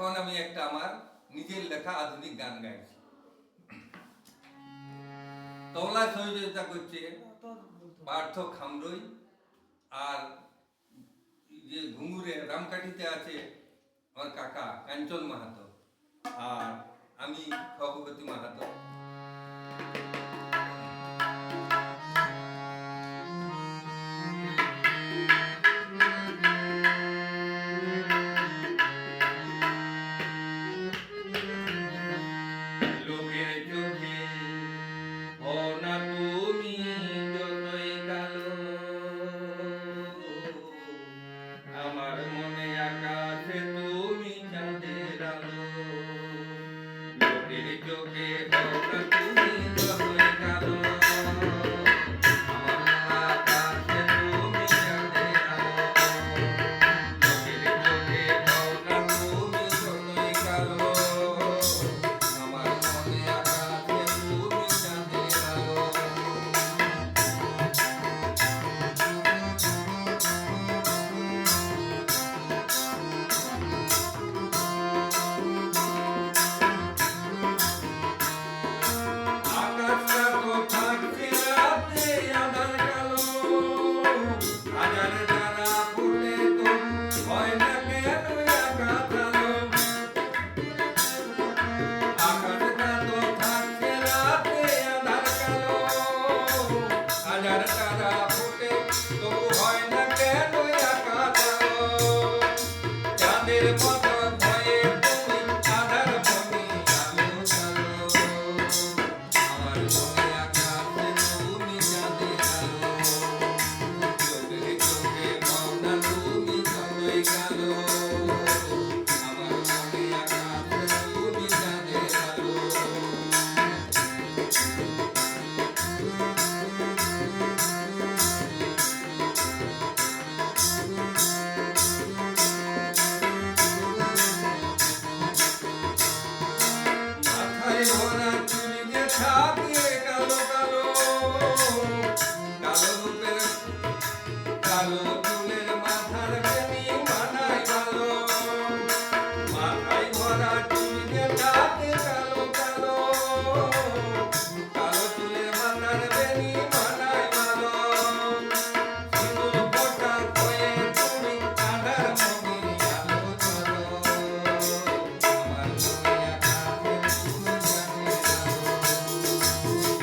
এখন আমি একটা আমার নিজের লেখা আধুনিক গান গাইছি। তবলায় সহযোগিতা করছে পার্থ খামরই, আর যে ঘুঙুরে রামকাঠিতে আছে আমার কাকা কাঞ্চন মাহাতো, আর আমি ভগবতী মাহাতো। লোকের চোখে হও না তুমি যতই কালো, আমার মনে আকাশে তুমি চাঁদের আলো। লোকের চোখে হও না তুমি যতই কালো, আমার আকাশে তুমি চাঁদের আলো। লোকের চোখে হও না তুমি যতই কালো, আমার মনে আকাশে তুমি চাঁদের আলো। আকাশটা তো থাকছে রাতে আঁধার কালো, হাজার তারা ফুটে তো হয় না কেন আকাশ আলো। আকাশটা তো থাকছে রাতে আঁধার কালো, হাজার তারা ফুটে তবু হয় না কেন আকাশ আলো। চাঁদের মতো ভয়ে তুমি আধার বনে আলো চালো, আমার মনে আকাশে তুমি চাঁদের আলো। চোখে চোখে হও না তুমি যতই কালো, আমার মনে আকাশে তুমি চাঁদের আলো। মাথায় ভরা চুল যে থাকে কালো কালো, কালো রূপের কালো চুলের মাথার বেনি মানায় ভালো। মাথায় ভরা চুল যে থাকে কালো কালো, কালো চুলের মাথার বেনি মানায় ভালো। সিঁদুর ফোঁটা হয়ে তুমি আধার মনে আলো চালো, আমার মনে আকাশে তুমি চাঁদের আলো।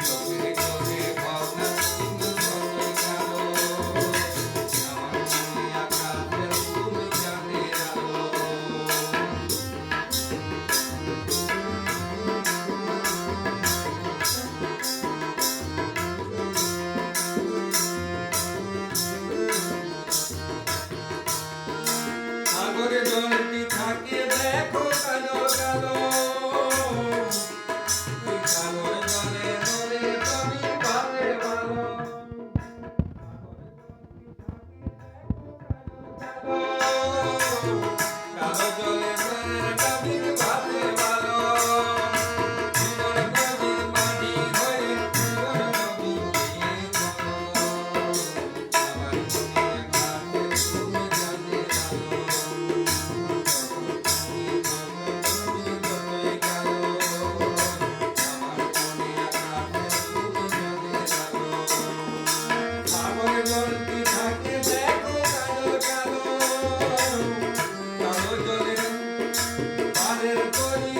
চোখে চোখে হও না তুমি যতই কালো, আমার মনে আকাশে তুমি চাঁদের আলো। সাগরে জলটি থাকে দেখো কালো কালো, ওই সাগর জলে জলে তুমি ভাবে ভালো। কালো জলে জলে তুমি ভাবে ভালো। জীবন নদীর মাটি হয়ে জীবন নদী নিয়ে চলো, আমার মনে আকাশে তুমি চাঁদের আলো। তুমি যতই কালো, আমার মনে আকাশে তুমি চাঁদের আলো। সাগরে জলটি থাকে দেখো কালো কালো, কালো জলে পারের তরি